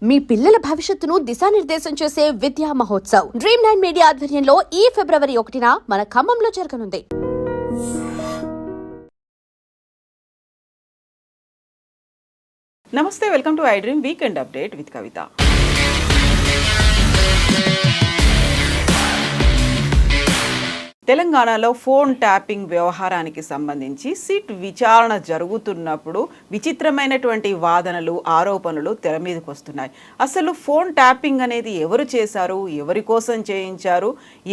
మీ పిల్లల భవిష్యత్తును దిశానిర్దేశం చేసే విద్యా మహోత్సవ్ Dream9 మీడియా ఆధ్వర్యంలో ఈ ఫిబ్రవరి 1న మన ఖమ్మంలో జరగనుంది. నమస్తే, welcome to iDream weekend update with Kavitha. తెలంగాణలో ఫోన్ ట్యాపింగ్ వ్యవహారానికి సంబంధించి సిట్ విచారణ జరుగుతున్నప్పుడు విచిత్రమైనటువంటి వాదనలు, ఆరోపణలు తెర మీదకి వస్తున్నాయి. అసలు ఫోన్ ట్యాపింగ్ అనేది ఎవరు చేశారు, ఎవరి కోసం చేయించారు,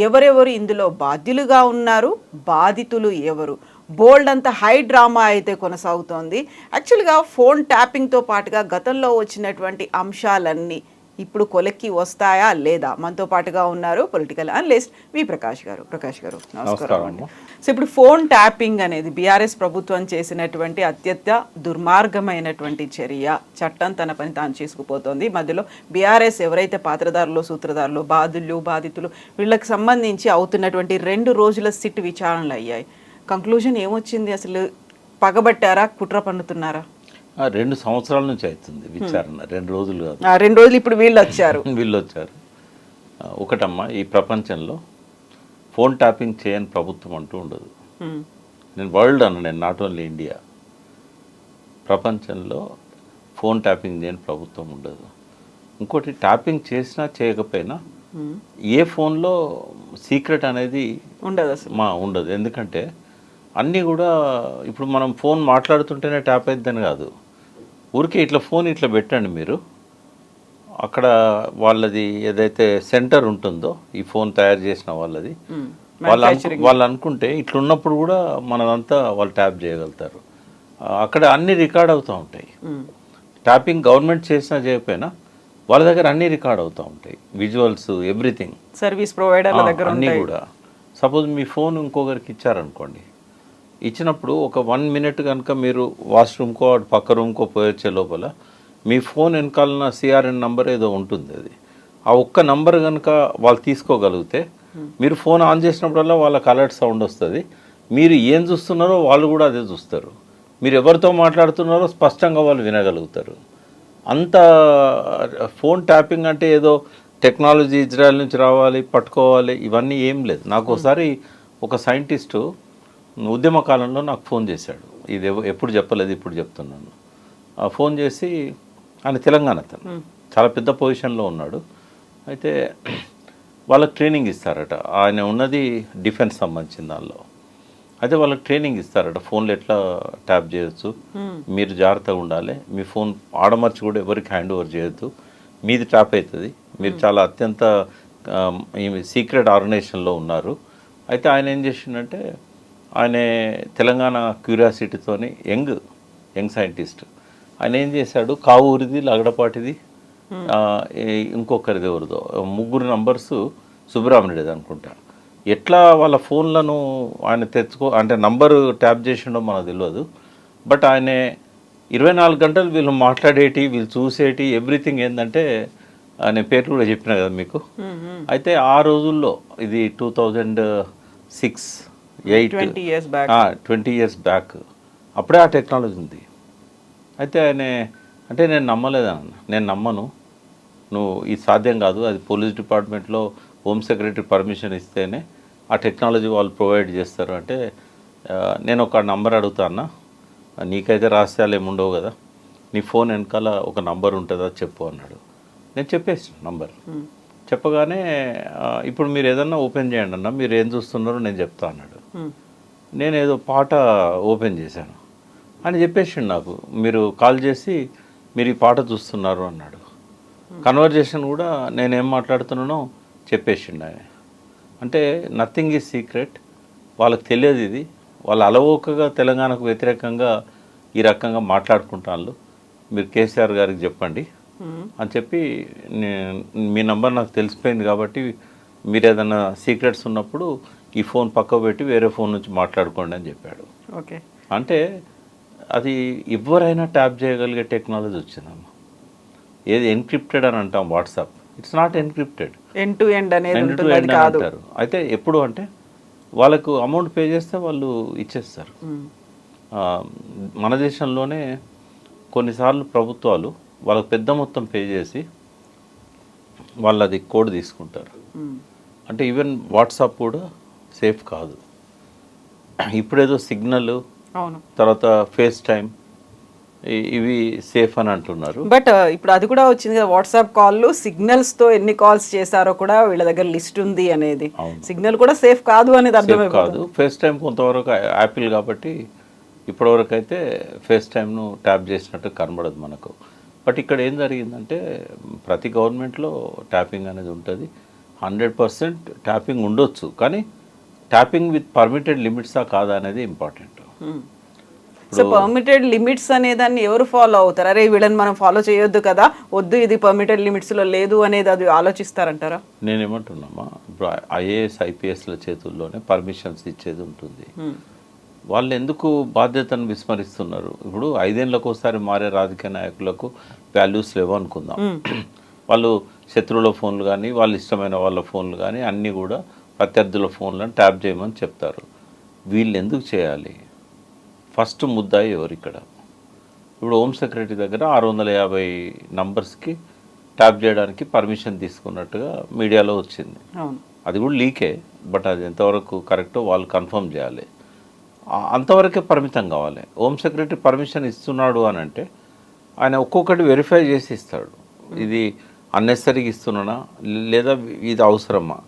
ఎవరెవరు ఇందులో బాధ్యులుగా ఉన్నారు, బాధితులు ఎవరు, బోల్డ్ అంత హై డ్రామా అయితే కొనసాగుతోంది. యాక్చువల్గా ఫోన్ ట్యాపింగ్తో పాటుగా గతంలో వచ్చినటువంటి అంశాలన్నీ ఇప్పుడు కొలెక్కి వస్తాయా లేదా? మనతో పాటుగా ఉన్నారు పొలిటికల్ అనలిస్ట్ వి ప్రకాష్ గారు. ప్రకాష్ గారు నమస్కారం అండి. సో ఇప్పుడు ఫోన్ ట్యాపింగ్ అనేది బీఆర్ఎస్ ప్రభుత్వం చేసినటువంటి అత్యంత దుర్మార్గమైనటువంటి చర్య. చట్టం తన పని తాను చేసుకుపోతోంది. మధ్యలో బీఆర్ఎస్ ఎవరైతే పాత్రదారులు, సూత్రధారులు, బాధితులు వీళ్ళకి సంబంధించి అవుతున్నటువంటి 2 రోజుల సిట్ విచారణలు అయ్యాయి. కంక్లూజన్ ఏమొచ్చింది? అసలు పగబట్టారా, కుట్ర పన్నుతున్నారా? 2 సంవత్సరాల నుంచి అవుతుంది విచారణ, 2 రోజులు కాదు. 2 రోజులు ఇప్పుడు వీళ్ళు వచ్చారు. ఒకటమ్మా, ఈ ప్రపంచంలో ఫోన్ ట్యాపింగ్ చేయని ప్రభుత్వం అంటూ ఉండదు. నేను వరల్డ్ నేను నాట్ ఓన్లీ ఇండియా. ప్రపంచంలో ఫోన్ ట్యాపింగ్ చేయని ప్రభుత్వం ఉండదు. ఇంకోటి, ట్యాపింగ్ చేసినా చేయకపోయినా ఏ ఫోన్లో సీక్రెట్ అనేది ఉండదు అసలు. ఉండదు. ఎందుకంటే అన్నీ కూడా ఇప్పుడు మనం ఫోన్ మాట్లాడుతుంటేనే ట్యాప్ అయిద్దని కాదు. ఊరికే ఇట్లా ఫోన్ ఇట్లా పెట్టండి మీరు, అక్కడ వాళ్ళది ఏదైతే సెంటర్ ఉంటుందో ఈ ఫోన్ తయారు చేసిన వాళ్ళది, వాళ్ళు అనుకుంటే ఇట్లున్నప్పుడు కూడా మనదంతా వాళ్ళు ట్యాప్ చేయగలుగుతారు. అక్కడ అన్నీ రికార్డ్ అవుతూ ఉంటాయి. ట్యాపింగ్ గవర్నమెంట్ చేసినా చేయకపోయినా వాళ్ళ దగ్గర అన్నీ రికార్డ్ అవుతూ ఉంటాయి. విజువల్స్, ఎవ్రీథింగ్, సర్వీస్ ప్రొవైడర్ల దగ్గర అన్నీ కూడా. సపోజ్ మీ ఫోన్ ఇంకొకరికి ఇచ్చారనుకోండి, ఇచ్చినప్పుడు ఒక 1 మినిట్ కనుక మీరు వాష్రూమ్కో పక్క రూమ్కో పోయొచ్చే లోపల మీ ఫోన్ వెనకాలన్న సిఆర్ఎన్ నంబర్ ఏదో ఉంటుంది. అది ఆ ఒక్క నంబర్ కనుక వాళ్ళు తీసుకోగలిగితే మీరు ఫోన్ ఆన్ చేసినప్పుడల్లా వాళ్ళకి అలర్ట్ సౌండ్ వస్తుంది. మీరు ఏం చూస్తున్నారో వాళ్ళు కూడా అదే చూస్తారు. మీరు ఎవరితో మాట్లాడుతున్నారో స్పష్టంగా వాళ్ళు వినగలుగుతారు. అంత ఫోన్ ట్యాపింగ్ అంటే ఏదో టెక్నాలజీ ఇజ్రాయెల్ నుంచి రావాలి, పట్టుకోవాలి, ఇవన్నీ ఏం లేదు. నాకు ఒకసారి ఒక సైంటిస్టు ఉద్యమ కాలంలో నాకు ఫోన్ చేశాడు. ఇది ఎప్పుడు చెప్పలేదు, ఇప్పుడు చెప్తున్నాను. ఫోన్ చేసి, ఆయన తెలంగాణ అతను, చాలా పెద్ద పొజిషన్లో ఉన్నాడు. అయితే వాళ్ళకి ట్రైనింగ్ ఇస్తారట. ఆయన ఉన్నది డిఫెన్స్ సంబంధించిన దానిలో. అయితే వాళ్ళకి ట్రైనింగ్ ఇస్తారట, ఫోన్లు ఎట్లా ట్యాప్ చేయొచ్చు, మీరు జాగ్రత్తగా ఉండాలి, మీ ఫోన్ ఆడమర్చి కూడా ఎవరికి హ్యాండ్ ఓవర్ చేయొద్దు, మీది ట్యాప్ అవుతుంది, మీరు చాలా అత్యంత సీక్రెట్ ఆర్గనైజేషన్లో ఉన్నారు. అయితే ఆయన ఏం చేసిండంటే, ఆయన తెలంగాణ క్యూరియాసిటీతోని యంగ్ సైంటిస్ట్, ఆయన ఏం చేశాడు, కావూరిది, లగడపాటిది, ఇంకొకరిది ఎవరిదో 3 నంబర్స్, సుబ్రహ్మణ్యుడిది అనుకుంటా, ఎట్లా వాళ్ళ ఫోన్లను ఆయన అంటే నంబరు ట్యాప్ చేసిండో మనకు తెలియదు. బట్ ఆయన 24 గంటలు వీళ్ళు మాట్లాడేటి, వీళ్ళు చూసేటి, ఎవ్రీథింగ్ ఏంటంటే ఆయన పేర్లు కూడా చెప్పిన కదా మీకు. అయితే ఆ రోజుల్లో, ఇది 2006, 20 ఇయర్స్ బ్యాక్, అప్పుడే ఆ టెక్నాలజీ ఉంది. అయితే ఆయన అంటే నేను నమ్మలేదన్న, నేను నమ్మను, నువ్వు ఇది సాధ్యం కాదు, అది పోలీస్ డిపార్ట్మెంట్లో హోమ్ సెక్రటరీ పర్మిషన్ ఇస్తేనే ఆ టెక్నాలజీ వాళ్ళు ప్రొవైడ్ చేస్తారు. అంటే నేను ఒక నంబర్ అడుగుతాను, నీకైతే రహస్యాలు ఏమి ఉండవు కదా, నీ ఫోన్ వెనకాల ఒక నంబర్ ఉంటుందా చెప్పు అన్నాడు. నేను చెప్పేసాను నంబర్. చెప్పగానే, ఇప్పుడు మీరు ఏదన్నా ఓపెన్ చేయండి అన్న, మీరు ఏం చూస్తున్నారో నేను చెప్తా అన్నాడు. నేను ఏదో పాట ఓపెన్ చేశాను అని చెప్పేసిండు నాకు. మీరు కాల్ చేసి మీరు ఈ పాట చూస్తున్నారు అన్నాడు. కన్వర్జేషన్ కూడా నేనేం మాట్లాడుతున్నానో చెప్పేసిండు ఆయన. అంటే నథింగ్ ఈజ్ సీక్రెట్, వాళ్ళకి తెలియదు ఇది. వాళ్ళు అలవోకగా తెలంగాణకు వ్యతిరేకంగా ఈ రకంగా మాట్లాడుకుంటాను, మీరు కేసీఆర్ గారికి చెప్పండి అని చెప్పి, మీ నంబర్ నాకు తెలిసిపోయింది కాబట్టి మీరు ఏదైనా సీక్రెట్స్ ఉన్నప్పుడు ఈ ఫోన్ పక్కకు పెట్టి వేరే ఫోన్ నుంచి మాట్లాడుకోండి అని చెప్పాడు. ఓకే, అంటే అది ఎవరైనా ట్యాప్ చేయగలిగే టెక్నాలజీ వచ్చిందమ్మా. ఏది ఎన్క్రిప్టెడ్ అని అంటాం WhatsApp, it's not encrypted, end to end అంటారు. అయితే ఎప్పుడు అంటే వాళ్ళకు అమౌంట్ పే చేస్తే వాళ్ళు ఇచ్చేస్తారు. మన దేశంలోనే కొన్నిసార్లు ప్రభుత్వాలు వాళ్ళకు పెద్ద మొత్తం పే చేసి వాళ్ళు అది కోడ్ తీసుకుంటారు. అంటే ఈవెన్ వాట్సాప్ కూడా సేఫ్ కాదు. ఇప్పుడేదో సిగ్నల్, అవును, తర్వాత ఫేస్ టైం ఇవి సేఫ్ అని అంటున్నారు. బట్ ఇప్పుడు అది కూడా వచ్చింది కదా, వాట్సాప్ కాల్ సిగ్నల్స్ తో ఎన్ని కాల్స్ చేశారో కూడా వీళ్ళ దగ్గర లిస్ట్ ఉంది అనేది. సిగ్నల్ కూడా సేఫ్ కాదు అనేది అర్థమైపోతుంది. కాదు, ఫేస్ టైం కొంతవరకు యాపిల్ కాబట్టి ఇప్పటివరకు అయితే ఫేస్ టైంను ట్యాప్ చేసినట్టు కనబడదు మనకు. బట్ ఇక్కడ ఏం జరిగిందంటే ప్రతి గవర్నమెంట్లో ట్యాపింగ్ అనేది ఉంటుంది. 100% ట్యాపింగ్ ఉండొచ్చు, కానీ ట్యాపింగ్ విత్ పర్మిటెడ్ లిమిట్సా కాదా అనేది ఇంపార్టెంట్. సో పర్మిటెడ్ లిమిట్స్ అనే దాన్ని ఎవరు ఫాలో అవుతారు? అరే వీళ్ళని మనం ఫాలో చేయొద్దు కదా, వద్దు ఇది పర్మిటెడ్ లిమిట్స్లో లేదు అనేది అది ఆలోచిస్తారంటారా? నేనేమంటున్నామా, ఇప్పుడు ఐఏఎస్ ఐపీఎస్ల చేతుల్లోనే పర్మిషన్స్ ఇచ్చేది ఉంటుంది. వాళ్ళు ఎందుకు బాధ్యతను విస్మరిస్తున్నారు? ఇప్పుడు 5 ఏళ్ళకు ఒకసారి మారే రాజకీయ నాయకులకు వాల్యూస్ లేవు అనుకుందాం. వాళ్ళు శత్రువుల ఫోన్లు కానీ వాళ్ళ ఇష్టమైన వాళ్ళ ఫోన్లు కానీ అన్నీ కూడా ప్రత్యర్థుల ఫోన్లను ట్యాప్ చేయమని చెప్తారు. వీళ్ళు ఎందుకు చేయాలి? ఫస్ట్ ముద్దాయి ఎవరు ఇక్కడ? ఇప్పుడు హోమ్ సెక్రటరీ దగ్గర 650 నంబర్స్కి ట్యాప్ చేయడానికి పర్మిషన్ తీసుకున్నట్టుగా మీడియాలో వచ్చింది. అది కూడా లీకే, బట్ అది ఎంతవరకు కరెక్టో వాళ్ళు కన్ఫర్మ్ చేయాలి. అంతవరకే పరిమితం కావాలి. హోమ్ సెక్రటరీ పర్మిషన్ ఇస్తున్నాడు అని అంటే ఆయన ఒక్కొక్కటి వెరిఫై చేసి ఇస్తాడు. ఇది అన్నెసరీగా ఇస్తున్నానా లేదా ఇది అవసరమా?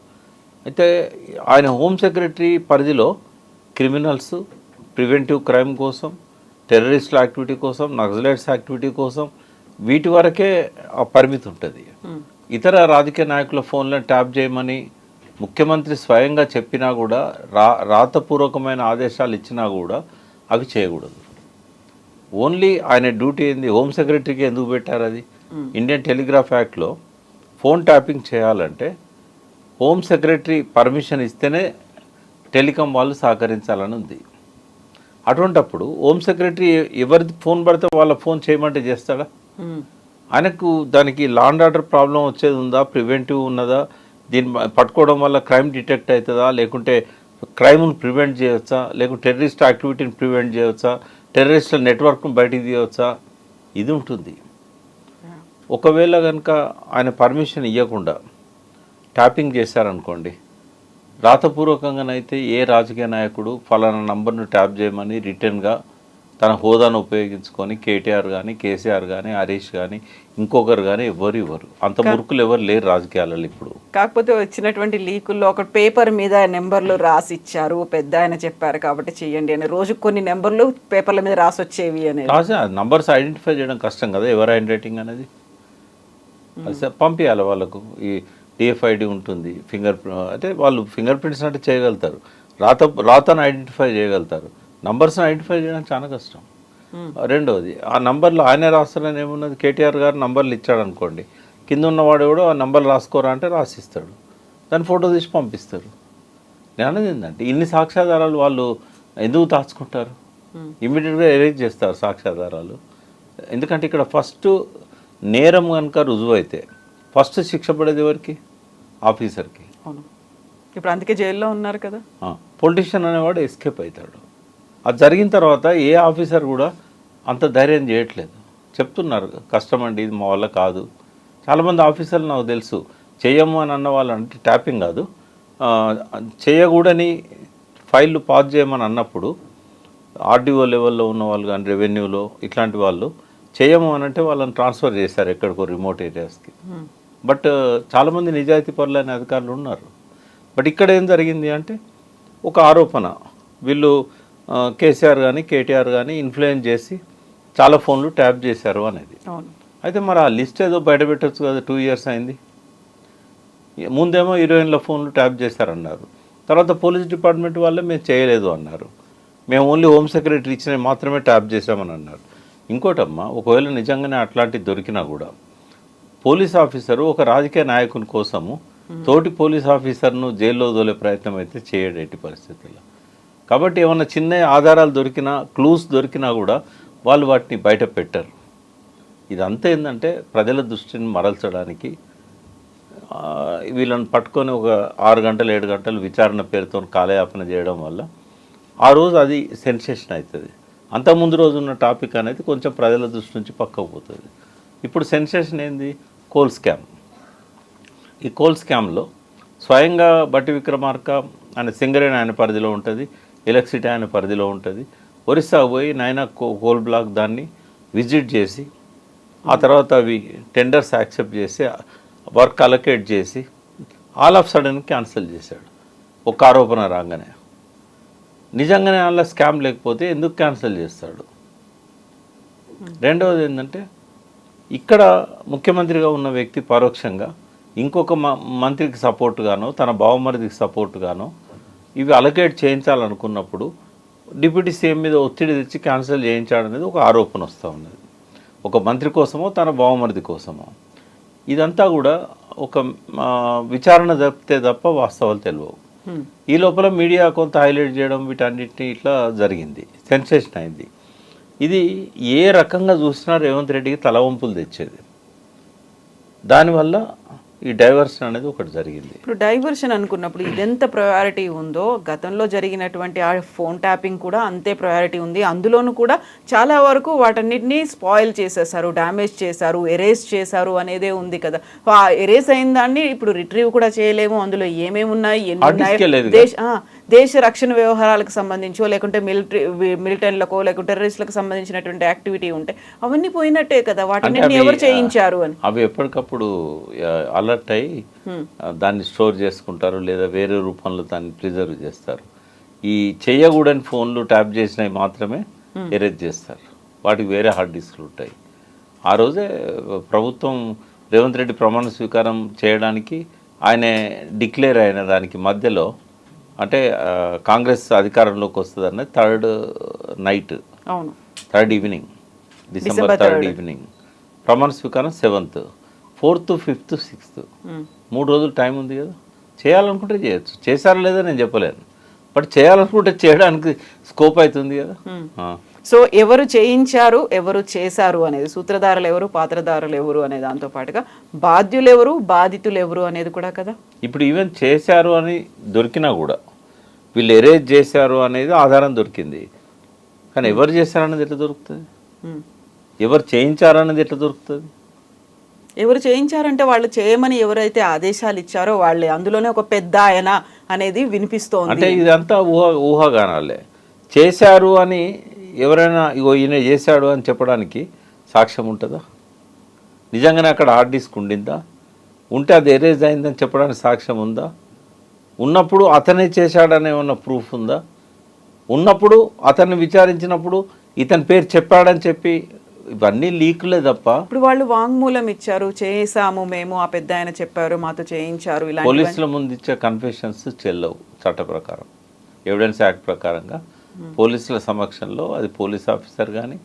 అయితే ఆయన హోమ్ సెక్రటరీ పరిధిలో క్రిమినల్స్, ప్రివెంటివ్ క్రైమ్ కోసం, టెర్రరిస్టుల యాక్టివిటీ కోసం, నక్సలైట్స్ యాక్టివిటీ కోసం వీటి వరకే ఆ పరిమితి ఉంటుంది. ఇతర రాజకీయ నాయకుల ఫోన్లను ట్యాప్ చేయమని ముఖ్యమంత్రి స్వయంగా చెప్పినా కూడా, రాతపూర్వకమైన ఆదేశాలు ఇచ్చినా కూడా అవి చేయకూడదు. ఓన్లీ ఆయన డ్యూటీ ఏంది? హోమ్ సెక్రటరీకి ఎందుకు పెట్టారు అది? ఇండియన్ టెలిగ్రాఫ్ యాక్ట్లో ఫోన్ ట్యాపింగ్ చేయాలంటే హోమ్ సెక్రటరీ పర్మిషన్ ఇస్తేనే టెలికాం వాళ్ళు సహకరించాలని ఉంది. అటువంటప్పుడు హోమ్ సెక్రటరీ ఎవరిది ఫోన్ పడితే వాళ్ళ ఫోన్ చేయమంటే చేస్తాడా? ఆయనకు దానికి లా అండ్ ఆర్డర్ ప్రాబ్లం వచ్చేది ఉందా? ప్రివెంటివ్ ఉన్నదా? దీన్ని పట్టుకోవడం వల్ల క్రైమ్ డిటెక్ట్ అవుతుందా? లేకుంటే క్రైమ్ను ప్రివెంట్ చేయవచ్చా? లేకుంటే టెర్రరిస్ట్ యాక్టివిటీని ప్రివెంట్ చేయవచ్చా? టెర్రరిస్టుల నెట్వర్క్ను బయటికి తీయవచ్చా? ఇది ఉంటుంది. ఒకవేళ కనుక ఆయన పర్మిషన్ ఇవ్వకుండా ట్యాపింగ్ చేశారనుకోండి, రాతపూర్వకంగానైతే ఏ రాజకీయ నాయకుడు ఫలానా నంబర్ను ట్యాప్ చేయమని రిటర్న్గా తన హోదాను ఉపయోగించుకొని కేటీఆర్ కానీ, కేసీఆర్ కానీ, హరీష్ కానీ, ఇంకొకరు కానీ ఇవ్వరు. అంత మురుకులు ఎవరు లేరు రాజకీయాలలో ఇప్పుడు. కాకపోతే వచ్చినటువంటి లీకుల్లో ఒక పేపర్ మీద నెంబర్లు రాసి ఇచ్చారు, పెద్ద ఆయన చెప్పారు కాబట్టి చెయ్యండి అని. రోజు కొన్ని నెంబర్లు పేపర్ల మీద రాసి వచ్చేవి అని. రాసి నంబర్స్ ఐడెంటిఫై చేయడం కష్టం కదా, ఎవరు హ్యాండ్ రైటింగ్ అనేది పంపించాలి వాళ్ళకు. ఈ డిఎఫ్ఐడి ఉంటుంది, అంటే వాళ్ళు ఫింగర్ ప్రింట్స్ అంటే చేయగలుగుతారు, రాతను ఐడెంటిఫై చేయగలుగుతారు. నంబర్స్ని ఐడెంటిఫై చేయడం చాలా కష్టం. రెండవది, ఆ నంబర్లు ఆయనే రాస్తారని ఏమున్నది? కేటీఆర్ గారు నంబర్లు ఇచ్చాడు అనుకోండి, కింద ఉన్నవాడు కూడా ఆ నంబర్లు రాసుకోరా అంటే రాసిస్తాడు, దాన్ని ఫోటో తీసి పంపిస్తారు. నేను అనేది ఏంటంటే ఇన్ని సాక్ష్యాధారాలు వాళ్ళు ఎందుకు దాచుకుంటారు? ఇమ్మీడియట్గా ఎరేజ్ చేస్తారు సాక్ష్యాధారాలు. ఎందుకంటే ఇక్కడ ఫస్ట్ నేరం కనుక రుజువు అయితే ఫస్ట్ శిక్ష పడేది ఎవరికి? ఆఫీసర్కి. అవును, ఇప్పుడు అందుకే జైల్లో ఉన్నారు కదా. పొలిటీషియన్ అనేవాడు ఎస్కేప్ అవుతాడు. అది జరిగిన తర్వాత ఏ ఆఫీసర్ కూడా అంత ధైర్యం చేయట్లేదు. చెప్తున్నారు కష్టమండి, ఇది మా వల్ల కాదు. చాలామంది ఆఫీసర్లు నాకు తెలుసు చేయము అని అన్న వాళ్ళు, అంటే ట్యాపింగ్ కాదు, చేయకూడని ఫైళ్ళు పాస్ చేయమని అన్నప్పుడు ఆర్డీఓ లెవెల్లో ఉన్న వాళ్ళు కానీ, రెవెన్యూలో ఇట్లాంటి వాళ్ళు చేయము అని అంటే వాళ్ళని ట్రాన్స్ఫర్ చేశారు ఎక్కడికో రిమోట్ ఏరియాస్కి. బట్ చాలామంది నిజాయితీ పరులైన అధికారులు ఉన్నారు. బట్ ఇక్కడ ఏం జరిగింది అంటే ఒక ఆరోపణ, వీళ్ళు కేసీఆర్ కానీ కేటీఆర్ కానీ ఇన్ఫ్లుయెన్స్ చేసి చాలా ఫోన్లు ట్యాప్ చేశారు అనేది. అయితే మరి ఆ లిస్ట్ ఏదో బయట పెట్టచ్చు కదా, 2 years అయింది. ముందేమో 20 ఫోన్లు ట్యాప్ చేశారన్నారు, తర్వాత పోలీస్ డిపార్ట్మెంట్ వాళ్ళే మేము చేయలేదు అన్నారు, మేము ఓన్లీ హోమ్ సెక్రటరీ ఇచ్చినవి మాత్రమే ట్యాప్ చేసామని అన్నారు. ఇంకోటమ్మా, ఒకవేళ నిజంగానే అట్లాంటివి దొరికినా కూడా పోలీస్ ఆఫీసరు ఒక రాజకీయ నాయకుని కోసము తోటి పోలీస్ ఆఫీసర్ను జైల్లో వదిలే ప్రయత్నం అయితే చేయడు ఎట్టి పరిస్థితుల్లో. కాబట్టి ఏమన్నా చిన్న ఆధారాలు దొరికినా, క్లూస్ దొరికినా కూడా వాళ్ళు వాటిని బయట పెట్టరు. ఇదంతా ఏంటంటే ప్రజల దృష్టిని మరల్చడానికి వీళ్ళని పట్టుకొని ఒక 6 గంటలు 7 గంటలు విచారణ పేరుతో కాలయాపన చేయడం వల్ల ఆ రోజు అది సెన్సేషన్ అవుతుంది. అంతకుముందు రోజు ఉన్న టాపిక్ అనేది కొంచెం ప్రజల దృష్టి నుంచి పక్కకు పోతుంది. ఇప్పుడు సెన్సేషన్ ఏంది? Coal scam. ఈ కోల్ స్కామ్లో స్వయంగా బట్టి విక్రమార్క ఆయన సింగరేణి ఆయన పరిధిలో ఉంటుంది, ఎలక్ట్రిసిటీ ఆయన పరిధిలో ఉంటుంది. ఒరిస్సా పోయి నైనా కోల్ బ్లాక్ దాన్ని విజిట్ చేసి ఆ తర్వాత అవి టెండర్స్ యాక్సెప్ట్ చేసి వర్క్ అలొకేట్ చేసి ఆల్ ఆఫ్ సడన్ క్యాన్సిల్ చేశాడు ఒక ఆరోపణ రాగానే. నిజంగానే అలా స్కామ్ లేకపోతే ఎందుకు క్యాన్సిల్ చేస్తాడు? రెండవది ఏంటంటే ఇక్కడ ముఖ్యమంత్రిగా ఉన్న వ్యక్తి పరోక్షంగా ఇంకొక మంత్రికి సపోర్ట్గానో తన బావమరిదికి సపోర్ట్గానో ఇవి అలొకేట్ చేయించాలనుకున్నప్పుడు డిప్యూటీ సీఎం మీద ఒత్తిడి తెచ్చి క్యాన్సిల్ చేయించాడనేది ఒక ఆరోపణ వస్తూ ఉన్నది. ఒక మంత్రి కోసమో తన బావమరిది కోసమో. ఇదంతా కూడా ఒక విచారణ జరిపితే తప్ప వాస్తవాలు తెలియవు. ఈ లోపల మీడియా కొంత హైలైట్ చేయడం వీటన్నిటిని ఇట్లా జరిగింది, సెన్సేషన్ అయింది. ఇది ఏ రకంగా చూసినా రేవంత్ రెడ్డికి తలవంపులు తెచ్చేది. దానివల్ల ఈ డైవర్షన్ అనేది ఒకటి జరిగింది. ఇప్పుడు డైవర్షన్ అనుకున్నప్పుడు ఇదెంత ప్రయారిటీ ఉందో గతంలో జరిగినటువంటి ఆ ఫోన్ ట్యాపింగ్ కూడా అంతే ప్రయారిటీ ఉంది. అందులోనూ కూడా చాలా వరకు వాటన్నిటిని స్పాయిల్ చేసేసారు, డ్యామేజ్ చేశారు, ఎరేజ్ చేశారు అనేదే ఉంది కదా. ఆ ఎరేజ్ అయిన దాన్ని ఇప్పుడు రిట్రీవ్ కూడా చేయలేము. అందులో ఏమేమి ఉన్నాయి, ఎన్ని ఉన్నాయి, దేశ రక్షణ వ్యవహారాలకు సంబంధించో లేకుంటే మిలిటెంట్లకో లేకుంటే టెర్రరిస్టులకు సంబంధించినటువంటి యాక్టివిటీ ఉంటే అవన్నీ పోయినట్టే కదా. వాటిని ఎవరు చేయించారు అని అవి ఎప్పటికప్పుడు అలర్ట్ అయ్యి దాన్ని స్టోర్ చేసుకుంటారు లేదా వేరే రూపంలో దాన్ని ప్రిజర్వ్ చేస్తారు. ఈ చేయకూడని ఫోన్లు ట్యాప్ చేసినవి మాత్రమే ఎరేజ్ చేస్తారు. వాటికి వేరే హార్డ్ డిస్క్లు ఉంటాయి. ఆ రోజే ప్రభుత్వం రేవంత్ రెడ్డి ప్రమాణ స్వీకారం చేయడానికి ఆయన డిక్లేర్ అయిన దానికి మధ్యలో అంటే కాంగ్రెస్ అధికారంలోకి వస్తుందన్న third evening December 3rd evening ప్రమాణ స్వీకారం 7th, 4th, 5th, 6th 3 రోజులు టైం ఉంది కదా. చేయాలనుకుంటే చేయొచ్చు. చేశారా లేదా నేను చెప్పలేను, బట్ చేయాలనుకుంటే చేయడానికి స్కోప్ అవుతుంది కదా. సో ఎవరు చేయించారు, ఎవరు చేశారు అనేది, సూత్రధారులు ఎవరు, పాత్రధారులు ఎవరు అనే దాంతో పాటుగా బాధ్యులు ఎవరు, బాధితులు ఎవరు అనేది కూడా కదా. ఇప్పుడు ఈవెన్ చేశారు అని దొరికినా కూడా వీళ్ళు ఎరేజ్ చేశారు అనేది ఆధారం దొరికింది, కానీ ఎవరు చేశారనేది ఎట్లా దొరుకుతుంది? ఎవరు చేయించారనేది ఎట్లా దొరుకుతుంది? ఎవరు చేయించారంటే వాళ్ళు చేయమని ఎవరైతే ఆదేశాలు ఇచ్చారో వాళ్ళే. అందులోనే ఒక పెద్ద ఆయన అనేది వినిపిస్తోంది. అంటే ఇదంతా ఊహాగానాలే. చేశారు అని ఎవరైనా ఇగో ఈయన చేశాడు అని చెప్పడానికి సాక్ష్యం ఉంటుందా? నిజంగానే అక్కడ హార్డ్ డిస్క్ ఉండిందా? ఉంటే అది ఎరేజ్ అయిందని చెప్పడానికి సాక్ష్యం ఉందా? ఉన్నప్పుడు అతనే చేశాడనే ఉన్న ప్రూఫ్ ఉందా? ఉన్నప్పుడు అతన్ని విచారించినప్పుడు ఇతని పేరు చెప్పాడని చెప్పి ఇవన్నీ లీకులే తప్ప. ఇప్పుడు వాళ్ళు వాంగ్మూలం ఇచ్చారు, చేసాము మేము, ఆ పెద్ద ఆయన చెప్పారు, మాతో చేయించారు, ఇలా పోలీసుల ముందు ఇచ్చే కన్ఫెషన్స్ చెల్లవు చట్ట ప్రకారం, ఎవిడెన్స్ యాక్ట్ ప్రకారంగా. పోలీసుల సమక్షంలో అది పోలీస్ ఆఫీసర్ కానీ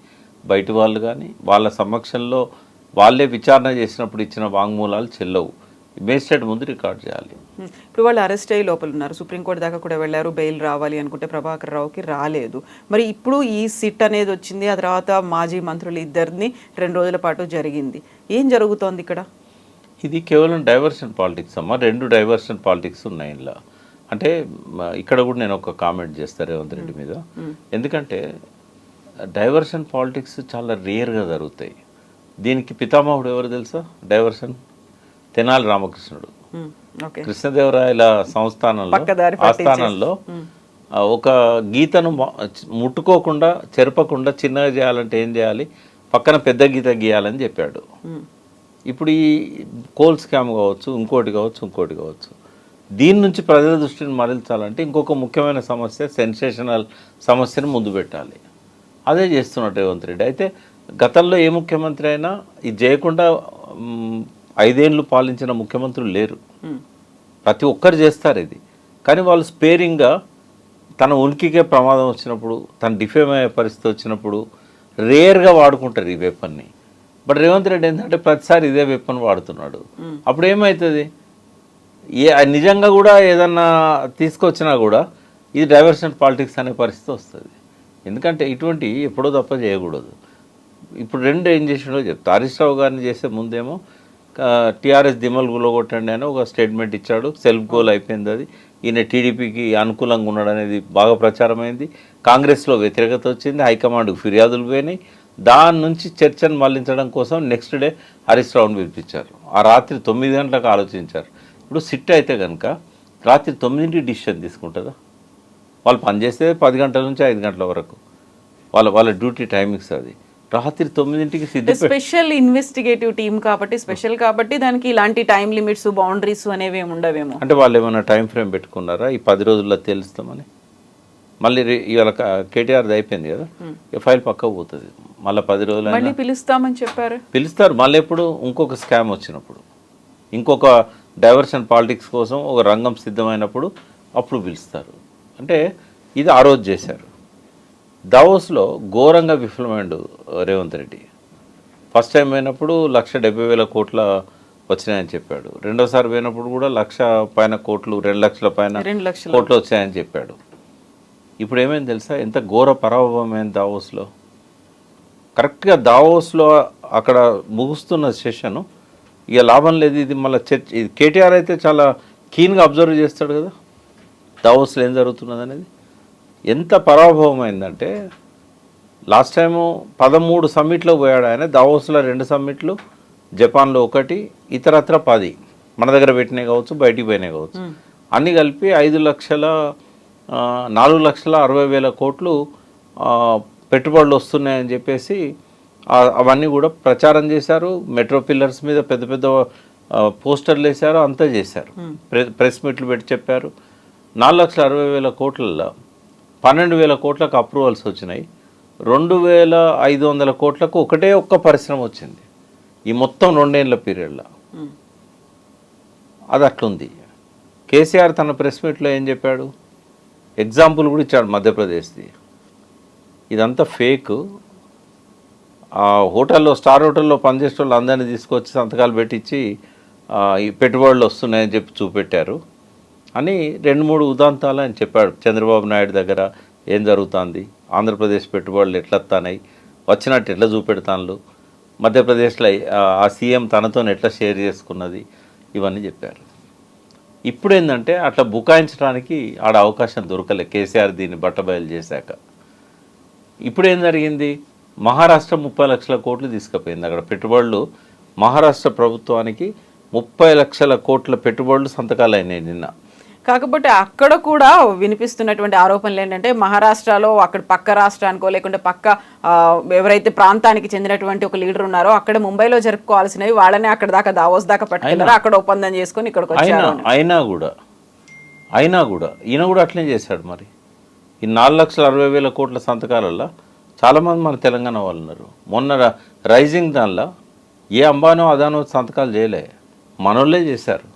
బయట వాళ్ళు కానీ వాళ్ళ సమక్షంలో వాళ్ళే విచారణ చేసినప్పుడు ఇచ్చిన వాంగ్మూలాలు చెల్లవు. మేజిస్ట్రేట్ ముందు రికార్డ్ చేయాలి. ఇప్పుడు వాళ్ళు అరెస్ట్ అయ్యి లోపల ఉన్నారు, సుప్రీంకోర్టు దాకా కూడా వెళ్ళారు, బెయిల్ రావాలి అనుకుంటే ప్రభాకర్ రావుకి రాలేదు. మరి ఇప్పుడు ఈ సిట్ అనేది వచ్చింది, ఆ తర్వాత మాజీ మంత్రులు ఇద్దరిని 2 రోజుల పాటు జరిగింది. ఏం జరుగుతోంది ఇక్కడ? ఇది కేవలం డైవర్షన్ పాలిటిక్స్ అమ్మా. 2 డైవర్షన్ పాలిటిక్స్ ఉన్నాయి ఇలా. అంటే ఇక్కడ కూడా నేను ఒక కామెంట్ చేస్తాను రేవంత్ రెడ్డి మీద. ఎందుకంటే డైవర్షన్ పాలిటిక్స్ చాలా రేర్గా జరుగుతాయి. దీనికి పితామహుడు ఎవరు తెలుసా? డైవర్షన్ తెనాలి రామకృష్ణుడు. కృష్ణదేవరాయల ఆస్థానంలో ఒక గీతను ముట్టుకోకుండా చెరపకుండా చిన్నగా చేయాలంటే ఏం చేయాలి? పక్కన పెద్ద గీత గీయాలని చెప్పాడు. ఇప్పుడు ఈ కోల్ స్కామ్ కావచ్చు, ఇంకోటి కావచ్చు, దీని నుంచి ప్రజల దృష్టిని మరల్చాలంటే ఇంకొక ముఖ్యమైన సమస్య, సెన్సేషనల్ సమస్యను ముందు పెట్టాలి. అదే చేస్తున్నట్టు రేవంత్ రెడ్డి. అయితే గతంలో ఏ ముఖ్యమంత్రి అయినా ఇది చేయకుండా 5 ఏళ్ళు పాలించిన ముఖ్యమంత్రులు లేరు. ప్రతి ఒక్కరు చేస్తారు ఇది. కానీ వాళ్ళు స్పేరింగ్గా తన ఉనికికే ప్రమాదం వచ్చినప్పుడు, తన డిఫేమ్ అయ్యే పరిస్థితి వచ్చినప్పుడు రేర్గా వాడుకుంటారు ఈ వెపన్ని. బట్ రేవంత్ రెడ్డి ఏంటంటే ప్రతిసారి ఇదే వెపన్ వాడుతున్నాడు. అప్పుడు ఏమవుతుంది? నిజంగా కూడా ఏదన్నా తీసుకొచ్చినా కూడా ఇది డైవర్షన్ పాలిటిక్స్ అనే పరిస్థితి వస్తుంది. ఎందుకంటే ఇటువంటి ఎప్పుడో తప్ప చేయకూడదు. ఇప్పుడు 2 ఏం చేసిండో చెప్తా. హరీష్ రావు గారిని చేసే ముందేమో టీఆర్ఎస్ దిమ్మలు గులగొట్టండి అని ఒక స్టేట్మెంట్ ఇచ్చాడు. సెల్ఫ్ గోల్ అయిపోయింది అది. ఈయన టీడీపీకి అనుకూలంగా ఉన్నాడు అనేది బాగా ప్రచారమైంది. కాంగ్రెస్లో వ్యతిరేకత వచ్చింది, హైకమాండ్కు ఫిర్యాదులు పోయినాయి. దాని నుంచి చర్చను మళ్లించడం కోసం నెక్స్ట్ డే హరీష్ రావుని పిలిపించారు. ఆ రాత్రి 9 గంటలకు ఆలోచించారు. ఇప్పుడు సిట్ అయితే కనుక రాత్రి 9కి డిసిషన్ తీసుకుంటుందా? వాళ్ళు పనిచేస్తే 10 గంటల నుంచి 5 గంటల వరకు వాళ్ళ డ్యూటీ టైమింగ్స్. అది రాత్రి 9కి స్పెషల్ ఇన్వెస్టిగేటివ్ టీమ్ కాబట్టి స్పెషల్ కాబట్టి దానికి ఇలాంటి టైం లిమిట్స్ బౌండరీస్ అనేవి ఏమి ఉండవేమో. అంటే వాళ్ళు ఏమైనా టైం ఫ్రేమ్ పెట్టుకున్నారా ఈ 10 రోజుల్లో తెలుస్తామని? మళ్ళీ ఇవాళ కేటీఆర్ది అయిపోయింది కదా, ఫైల్ పక్కకు పోతుంది. మళ్ళీ 10 రోజులు మళ్ళీ పిలుస్తామని చెప్పారు. పిలుస్తారు మళ్ళీ ఎప్పుడు ఇంకొక స్కామ్ వచ్చినప్పుడు, ఇంకొక డైవర్షన్ పాలిటిక్స్ కోసం ఒక రంగం సిద్ధమైనప్పుడు అప్పుడు పిలుస్తారు. అంటే ఇది ఆ రోజు చేశారు. దావోస్లో ఘోరంగా విఫలమైండు రేవంత్ రెడ్డి. ఫస్ట్ టైం పోయినప్పుడు 1,70,000 కోట్ల వచ్చినాయని చెప్పాడు. రెండోసారి పోయినప్పుడు కూడా 1,00,000 పైన కోట్లు, 2 లక్షల పైన కోట్లు వచ్చాయని చెప్పాడు. ఇప్పుడు ఏమైంది తెలుసా? ఎంత ఘోర పరాభవమైంది దావోస్లో. కరెక్ట్గా దావోస్లో అక్కడ ముగుస్తున్న సెషను ఇక లాభం లేదు, ఇది మళ్ళీ చర్చ. ఇది కేటీఆర్ అయితే చాలా కీన్గా అబ్జర్వ్ చేస్తాడు కదా దావోస్లో ఏం జరుగుతున్నది అనేది. ఎంత పరాభవం అయిందంటే లాస్ట్ టైము 13 సమ్మిట్లో పోయాడు ఆయన. దావోస్లో 2 సమ్మిట్లు, జపాన్లో 1, ఇతరత్ర 10 మన దగ్గర పెట్టినాయి కావచ్చు, బయటికి పోయినాయి కావచ్చు. అన్నీ కలిపి 4,60,000 కోట్లు పెట్టుబడులు వస్తున్నాయని చెప్పేసి అవన్నీ కూడా ప్రచారం చేశారు. మెట్రో పిల్లర్స్ మీద పెద్ద పెద్ద పోస్టర్లు వేశారు, అంతా చేశారు, ప్రెస్ మీట్లు పెట్టి చెప్పారు. 4,60,000 కోట్లలో 12,000 కోట్లకు అప్రూవల్స్ వచ్చినాయి. 2,500 కోట్లకు ఒక్క పరిశ్రమ వచ్చింది ఈ మొత్తం 2 ఏళ్ల పీరియడ్లో. అది అట్లుంది. కేసీఆర్ తన ప్రెస్ మీట్లో ఏం చెప్పాడు? ఎగ్జాంపుల్ కూడా ఇచ్చాడు మధ్యప్రదేశ్ది. ఇదంతా ఫేక్. ఆ హోటల్లో, స్టార్ హోటల్లో పనిచేసే వాళ్ళు అందరినీ తీసుకొచ్చి సంతకాలు పెట్టించి ఈ పెట్టుబడులు వస్తున్నాయని చెప్పి చూపెట్టారు అని 2-3 ఉదాంతాలు ఆయన చెప్పాడు. చంద్రబాబు నాయుడు దగ్గర ఏం జరుగుతుంది, ఆంధ్రప్రదేశ్ పెట్టుబడులు ఎట్లా వస్తున్నాయి, వచ్చినట్టు ఎట్లా చూపెడతాను, మధ్యప్రదేశ్లో ఆ సీఎం తనతో ఎట్లా షేర్ చేసుకున్నది, ఇవన్నీ చెప్పారు. ఇప్పుడు ఏంటంటే అట్లా బుకాయించడానికి ఆడ అవకాశం దొరకలే కేసీఆర్ దీన్ని బట్టబయలు చేశాక. ఇప్పుడు ఏం జరిగింది? మహారాష్ట్ర 30 లక్షల కోట్లు తీసుకుపోయింది. అక్కడ పెట్టుబడులు మహారాష్ట్ర ప్రభుత్వానికి 30 లక్షల కోట్ల పెట్టుబడులు సంతకాలు అయినాయి నిన్న. కాకపోతే అక్కడ కూడా వినిపిస్తున్నటువంటి ఆరోపణలు ఏంటంటే మహారాష్ట్రలో అక్కడ పక్క రాష్ట్రానికో లేకుంటే పక్క ఎవరైతే ప్రాంతానికి చెందినటువంటి ఒక లీడర్ ఉన్నారో అక్కడ ముంబైలో జరుపుకోవాల్సినవి వాళ్ళనే అక్కడ దాకా దావోస్ దాకా పట్టుకెళ్ళారు, అక్కడ ఒప్పందం చేసుకొని ఇక్కడికి వచ్చారు. అయినా కూడా ఈయన కూడా అట్లనే చేశాడు. మరి ఈ 4,60,000 కోట్ల సంతకాలలో చాలామంది మన తెలంగాణ వాళ్ళు ఉన్నారు. మొన్న రైజింగ్ దానిలో ఏ అంబానో అదానో సంతకాలు చేయలే, మనోళ్ళే చేశారు.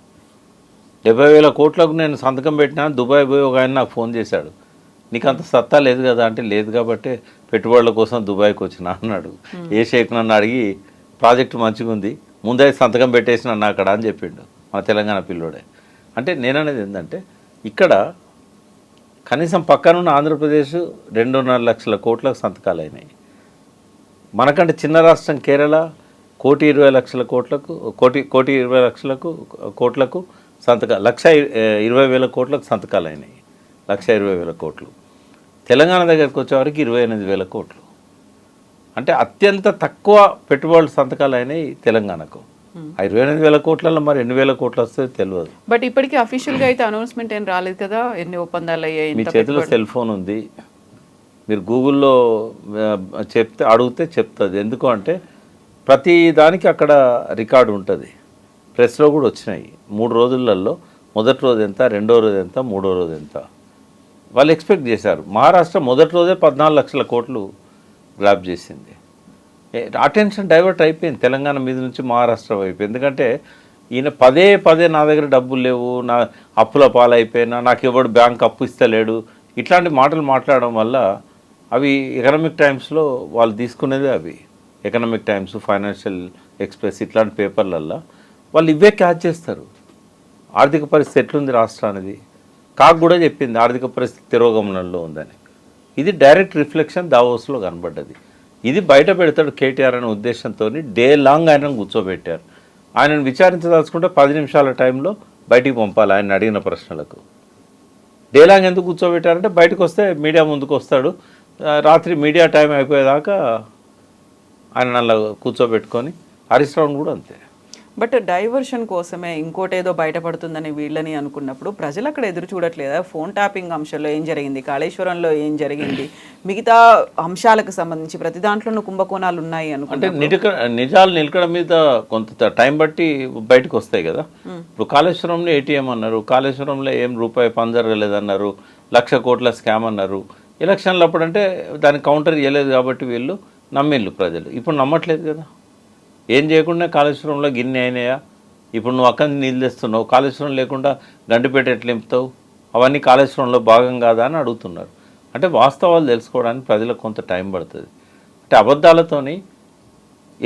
70,000 కోట్లకు నేను సంతకం పెట్టినా దుబాయ్ పోయి ఒక ఆయన నాకు ఫోన్ చేశాడు. నీకు అంత సత్తా లేదు కదా అంటే, లేదు కాబట్టి పెట్టుబడుల కోసం దుబాయ్కి వచ్చిన అన్నాడు. ఏ షేక్ నన్ను అడిగి ప్రాజెక్టు మంచిగా ఉంది ముందే సంతకం పెట్టేసిన అన్న అక్కడ అని చెప్పిండు మన తెలంగాణ పిల్లోడే. అంటే నేననేది ఏంటంటే ఇక్కడ కనీసం పక్కనున్న ఆంధ్రప్రదేశ్ 2.5 లక్షల కోట్లకు సంతకాలు అయినాయి. మనకంటే చిన్న రాష్ట్రం కేరళ 1,20,00,000 కోట్లకు 1,20,00,000 కోట్లకు సంతకాలు 1,20,000 కోట్లకు సంతకాలు అయినాయి. 1,20,000 కోట్లు. తెలంగాణ దగ్గరికి వచ్చేవారికి 28,000 కోట్లు. అంటే అత్యంత తక్కువ పెట్టుబడుల సంతకాలు అయినాయి తెలంగాణకు. 28,000 కోట్లలో మరి 8,000 కోట్లు వస్తే తెలియదు. బట్ ఇప్పటికీ అఫీషియల్గా అయితే అనౌన్స్మెంట్ ఏం రాలేదు కదా, ఎన్ని ఒప్పందాలు అయ్యాయి. మీ చేతిలో సెల్ ఫోన్ ఉంది, మీరు గూగుల్లో అడిగితే చెప్తుంది. ఎందుకు అంటే ప్రతి దానికి అక్కడ రికార్డు ఉంటుంది. ప్రెస్లో కూడా వచ్చినాయి. 3 రోజులలో మొదటి రోజు ఎంత, రెండో రోజు ఎంత, మూడో రోజు ఎంత వాళ్ళు ఎక్స్పెక్ట్ చేశారు. మహారాష్ట్ర మొదటి రోజే 14 లక్షల కోట్లు గ్రాప్ చేసింది. అటెన్షన్ డైవర్ట్ అయిపోయింది తెలంగాణ మీద నుంచి మహారాష్ట్ర వైపు. ఎందుకంటే ఈయన పదే నా దగ్గర డబ్బులు లేవు, నా అప్పుల పాలైపోయినా, నాకు ఎవడు బ్యాంక్ అప్పు ఇస్తలేడు, ఇట్లాంటి మాటలు మాట్లాడడం వల్ల అవి ఎకనామిక్ టైమ్స్లో వాళ్ళు తీసుకునేది. అవి ఎకనామిక్ టైమ్స్, ఫైనాన్షియల్ ఎక్స్ప్రెస్ ఇట్లాంటి పేపర్లల్లో వాళ్ళు ఇవే క్యాచ్ చేస్తారు. ఆర్థిక పరిస్థితి ఎట్లుంది రాష్ట్రానికి. కాకు కూడా చెప్పింది ఆర్థిక పరిస్థితి తిరోగమనంలో ఉందని. ఇది డైరెక్ట్ రిఫ్లెక్షన్ దావోస్లో కనబడ్డది. ఇది బయట పెడతాడు కేటీఆర్ అనే ఉద్దేశంతో డే లాంగ్ ఆయనను కూర్చోబెట్టారు. ఆయనను విచారించదలుచుకుంటే 10 నిమిషాల టైంలో బయటికి పంపాలి ఆయన అడిగిన ప్రశ్నలకు. డే లాంగ్ ఎందుకు కూర్చోబెట్టారంటే బయటకు వస్తే మీడియా ముందుకు వస్తాడు, రాత్రి మీడియా టైం అయిపోయేదాకా ఆయన అలా కూర్చోబెట్టుకొని హరీష్ రావును కూడా అంతే. బట్ డైవర్షన్ కోసమే ఇంకోటేదో బయటపడుతుందని వీళ్ళని అనుకున్నప్పుడు ప్రజలు అక్కడ ఎదురు చూడట్లేదా? ఫోన్ ట్యాపింగ్ అంశంలో ఏం జరిగింది, కాళేశ్వరంలో ఏం జరిగింది, మిగతా అంశాలకు సంబంధించి ప్రతి దాంట్లోనూ కుంభకోణాలు ఉన్నాయి అంటే అనుకుంటే నిజాలు నిలకడ మీద కొంత టైం బట్టి బయటకు వస్తాయి కదా. ఇప్పుడు కాళేశ్వరంలో ఏటీఎం అన్నారు, కాళేశ్వరంలో ఏం రూపాయి పని జరగలేదన్నారు, 1,00,000 కోట్ల స్కామ్ అన్నారు. ఎలక్షన్లు అప్పుడంటే దానికి కౌంటర్ ఇవ్వలేదు కాబట్టి వీళ్ళు నమ్మిళ్ళు ప్రజలు. ఇప్పుడు నమ్మట్లేదు కదా. ఏం చేయకుండా కాళేశ్వరంలో గిన్నె అయినాయా, ఇప్పుడు నువ్వు అక్కడి నీళ్ళు తెస్తున్నావు, కాళేశ్వరం లేకుండా గండిపేట ఎట్లా నింపుతావు, అవన్నీ కాళేశ్వరంలో భాగం కాదా అని అడుగుతున్నారు. అంటే వాస్తవాలు తెలుసుకోవడానికి ప్రజలకు కొంత టైం పడుతుంది. అంటే అబద్ధాలతోని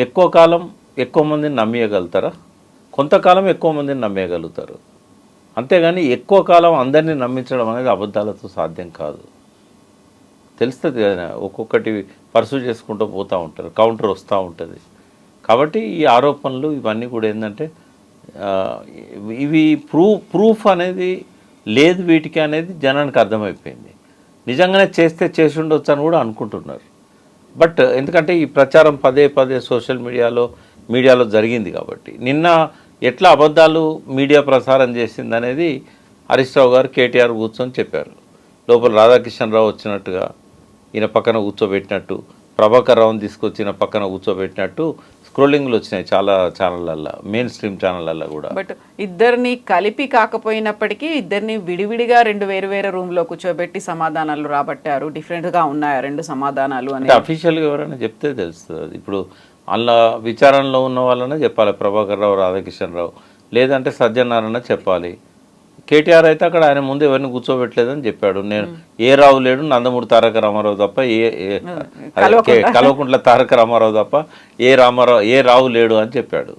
ఎక్కువ కాలం ఎక్కువ మందిని నమ్మేయగలుగుతారా? కొంతకాలం ఎక్కువ మందిని నమ్మేయగలుగుతారు. అంతేగాని ఎక్కువ కాలం అందరినీ నమ్మించడం అనేది అబద్ధాలతో సాధ్యం కాదు. తెలుస్తుంది కదా, ఒక్కొక్కటి పర్సూ చేసుకుంటూ పోతూ ఉంటారు, కౌంటర్ వస్తూ ఉంటుంది. కాబట్టి ఈ ఆరోపణలు ఇవన్నీ కూడా ఏంటంటే ఇవి ప్రూఫ్ అనేది లేదు వీటికి అనేది జనానికి అర్థమైపోయింది. నిజంగానే చేసి ఉండొచ్చు అని కూడా అనుకుంటున్నారు. బట్ ఎందుకంటే ఈ ప్రచారం పదే సోషల్ మీడియాలో జరిగింది కాబట్టి నిన్న ఎట్లా అబద్ధాలు మీడియా ప్రసారం చేసింది అనేది హరీష్ రావు గారు కేటీఆర్ కూర్చొని చెప్పారు. లోపల రాధాకిషన్ వచ్చినట్టుగా ఈయన పక్కన కూర్చోబెట్టినట్టు, ప్రభాకర్ రావుని తీసుకొచ్చిన పక్కన కూర్చోబెట్టినట్టు స్క్రోలింగ్లు వచ్చినాయి చాలా ఛానళ్ళల్లో, మెయిన్ స్ట్రీమ్ ఛానళ్ళల్లో కూడా. బట్ ఇద్దరిని కలిపి కాకపోయినప్పటికీ ఇద్దరిని విడివిడిగా రెండు వేరు రూమ్లో కూర్చోబెట్టి సమాధానాలు రాబట్టారు. డిఫరెంట్గా ఉన్నాయి రెండు సమాధానాలు అని అఫీషియల్గా ఎవరైనా చెప్తే తెలుస్తుంది. ఇప్పుడు అందులో విచారణలో ఉన్న వాళ్ళనే చెప్పాలి, ప్రభాకర్ రావు, రాధాకిషన్ రావు, లేదంటే సత్యనారాయణ చెప్పాలి. కేటీఆర్ అయితే అక్కడ ఆయన ముందు ఎవరిని కూర్చోబెట్టలేదని చెప్పాడు. నేను ఏ రావు లేడు, నందమూరి తారక రామారావు తప్ప, కల్వకుంట్ల తారక రామారావు తప్ప ఏ రావు లేడు అని చెప్పాడు.